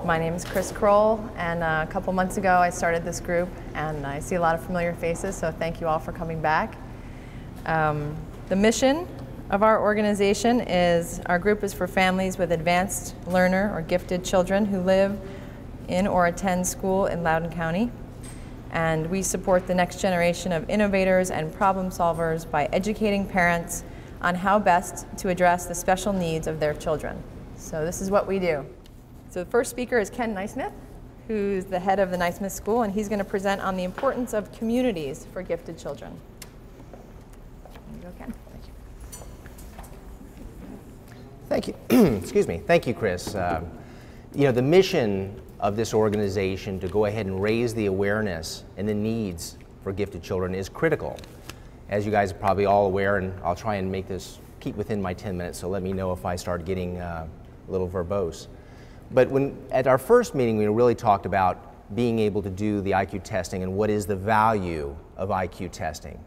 My name is Chris Kroll, and a couple months ago I started this group, and I see a lot of familiar faces, so thank you all for coming back. The mission of our organization is, our group is for families with advanced learner or gifted children who live in or attend school in Loudoun County. And we support the next generation of innovators and problem solvers by educating parents on how best to address the special needs of their children. So this is what we do. So the first speaker is Ken Nysmith, who's the head of the Nysmith School, and he's going to present on the importance of communities for gifted children. There you go, Ken. Thank you. Excuse me. Thank you, Chris. You know, the mission of this organization to go ahead and raise the awareness and the needs for gifted children is critical. As you guys are probably all aware, and I'll try and make this keep within my 10 minutes, so let me know if I start getting a little verbose. But at our first meeting, we really talked about being able to do the IQ testing and what is the value of IQ testing.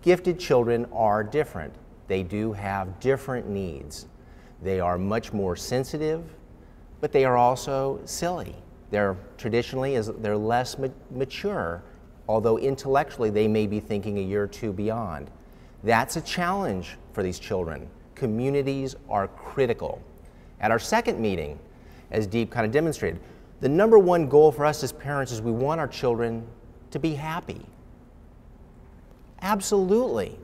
Gifted children are different. They do have different needs. They are much more sensitive, but they are also silly. They're they're less mature, although intellectually they may be thinking a year or two beyond. That's a challenge for these children. Communities are critical. At our second meeting, as Deep kind of demonstrated, the number one goal for us as parents is we want our children to be happy. Absolutely.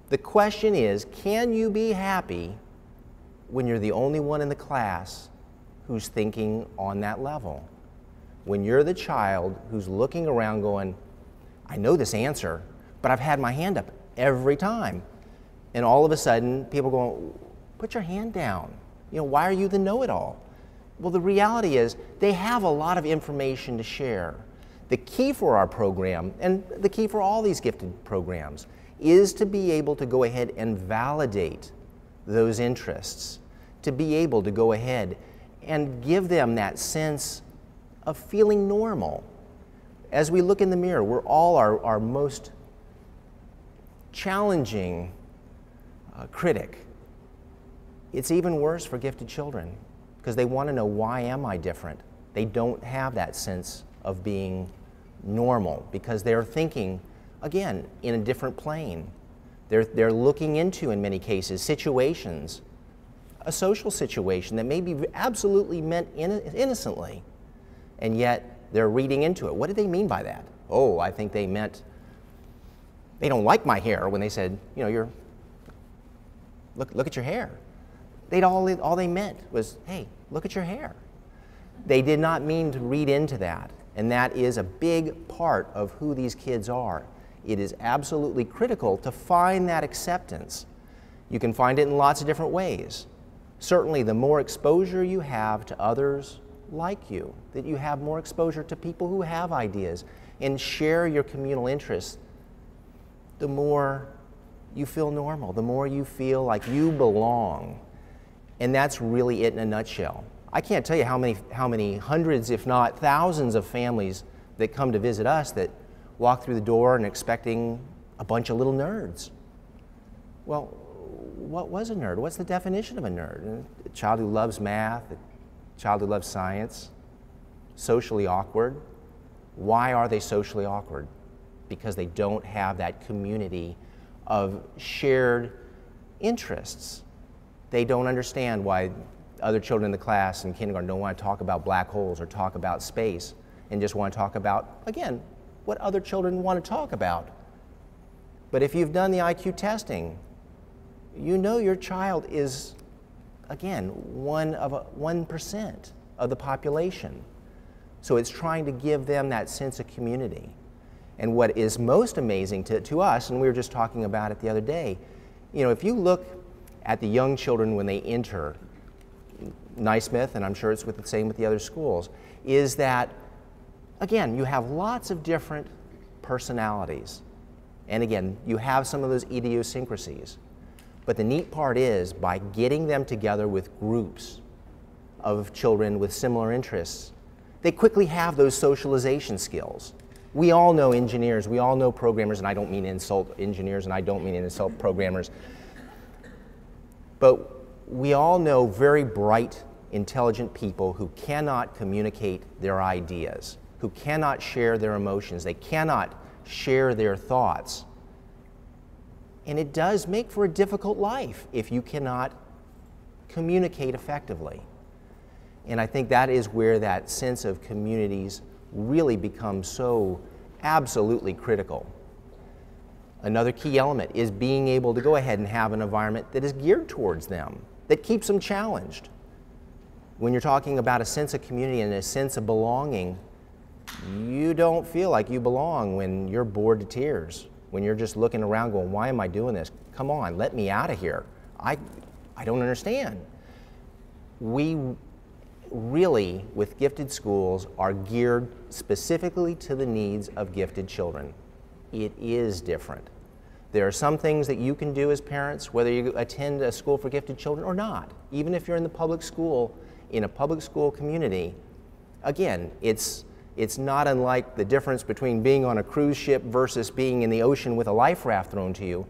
The question is, can you be happy when you're the only one in the class who's thinking on that level? When you're the child who's looking around going, I know this answer, but I've had my hand up every time. And all of a sudden, people are going, put your hand down. You know, why are you the know-it-all? Well, the reality is they have a lot of information to share. The key for our program, and the key for all these gifted programs, is to be able to go ahead and validate those interests, to be able to go ahead and give them that sense of feeling normal. As we look in the mirror, we're all our most challenging critic. It's even worse for gifted children, because they want to know, why am I different? They don't have that sense of being normal because they're thinking, again, in a different plane. They're looking into, in many cases, situations, a social situation that may be absolutely meant innocently, and yet they're reading into it. What did they mean by that? Oh, I think they meant they don't like my hair when they said, you know, look at your hair. All they meant was, hey, look at your hair. They did not mean to read into that, and that is a big part of who these kids are. It is absolutely critical to find that acceptance. You can find it in lots of different ways. Certainly, the more exposure you have to others like you, that you have more exposure to people who have ideas and share your communal interests, the more you feel normal, the more you feel like you belong. And that's really it in a nutshell. I can't tell you how many hundreds, if not thousands, of families that come to visit us that walk through the door and expecting a bunch of little nerds. Well, what was a nerd? What's the definition of a nerd? A child who loves math, a child who loves science, socially awkward. Why are they socially awkward? Because they don't have that community of shared interests. They don't understand why other children in the class in kindergarten don't want to talk about black holes or talk about space, and just want to talk about, again, what other children want to talk about. But if you've done the IQ testing, you know your child is, again, 1% of the population. So it's trying to give them that sense of community. And what is most amazing to us, and we were just talking about it the other day, you know, if you look at the young children when they enter Nysmith, and I'm sure it's the same with the other schools, is that, again, you have lots of different personalities. And again, you have some of those idiosyncrasies. But the neat part is, by getting them together with groups of children with similar interests, they quickly have those socialization skills. We all know engineers, we all know programmers, and I don't mean to insult engineers, and I don't mean to insult programmers. But we all know very bright intelligent people who cannot communicate their ideas, who cannot share their emotions, they cannot share their thoughts. And it does make for a difficult life if you cannot communicate effectively. And I think that is where that sense of communities really becomes so absolutely critical. Another key element is being able to go ahead and have an environment that is geared towards them, that keeps them challenged. When you're talking about a sense of community and a sense of belonging, you don't feel like you belong when you're bored to tears, when you're just looking around going, why am I doing this? Come on, let me out of here. I don't understand. We really, with gifted schools, are geared specifically to the needs of gifted children. It is different. There are some things that you can do as parents, whether you attend a school for gifted children or not. Even if you're in the public school, in a public school community, again, it's not unlike the difference between being on a cruise ship versus being in the ocean with a life raft thrown to you.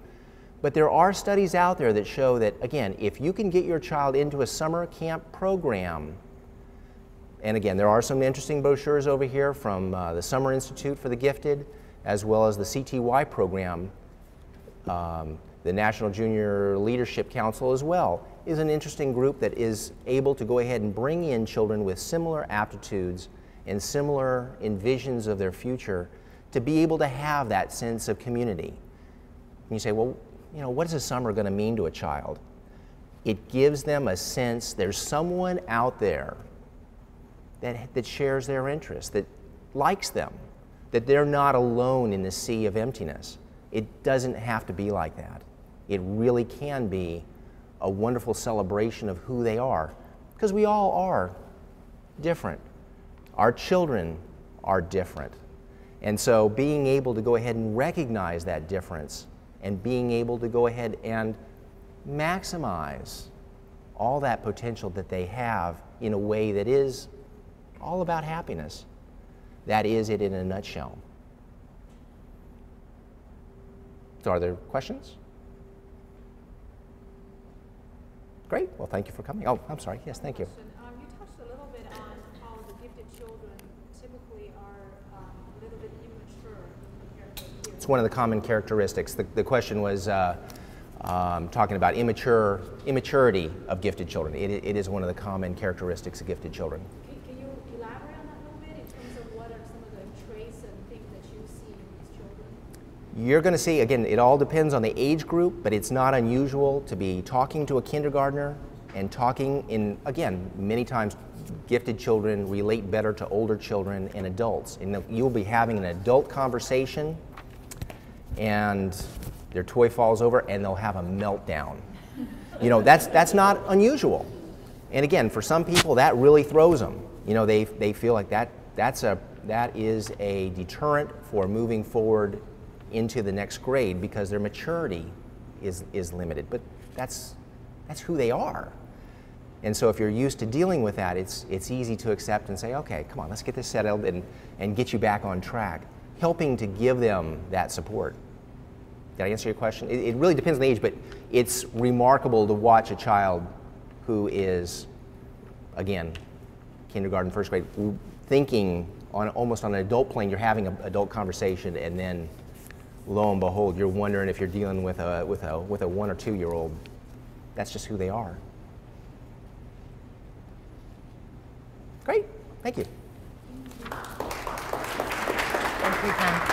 But there are studies out there that show that, again, if you can get your child into a summer camp program, and again, there are some interesting brochures over here from the Summer Institute for the Gifted, as well as the CTY program. The National Junior Leadership Council as well is an interesting group that is able to go ahead and bring in children with similar aptitudes and similar envisions of their future to be able to have that sense of community. And you say, well, you know, what is a summer going to mean to a child? It gives them a sense there's someone out there that shares their interests, that likes them, that they're not alone in the sea of emptiness. It doesn't have to be like that. It really can be a wonderful celebration of who they are, because we all are different. Our children are different. And so being able to go ahead and recognize that difference and being able to go ahead and maximize all that potential that they have in a way that is all about happiness. That is it in a nutshell. So are there questions? Great. Well, thank you for coming. Oh, I'm sorry. Yes, thank you. You touched a little bit on how the gifted children typically are a little bit immature compared to peers. It's one of the common characteristics. The question was talking about immaturity of gifted children. It is one of the common characteristics of gifted children. Can you elaborate on that a little bit in terms of what are some of the traits and things that you see in these children? You're going to see, again, it all depends on the age group, but it's not unusual to be talking to a kindergartner and talking in, again, many times gifted children relate better to older children and adults. And you'll be having an adult conversation and their toy falls over and they'll have a meltdown. You know, that's not unusual. And again, for some people, that really throws them. You know, they feel like that is a deterrent for moving forward into the next grade because their maturity is limited. But that's who they are. And so if you're used to dealing with that, it's easy to accept and say, okay, come on, let's get this settled and get you back on track, helping to give them that support. Did I answer your question? It really depends on the age, but it's remarkable to watch a child who is, again, kindergarten, first grade, thinking almost on an adult plane. You're having an adult conversation, and then lo and behold, you're wondering if you're dealing with a 1 or 2 year old. That's just who they are. Great, thank you. Thank you, Ken.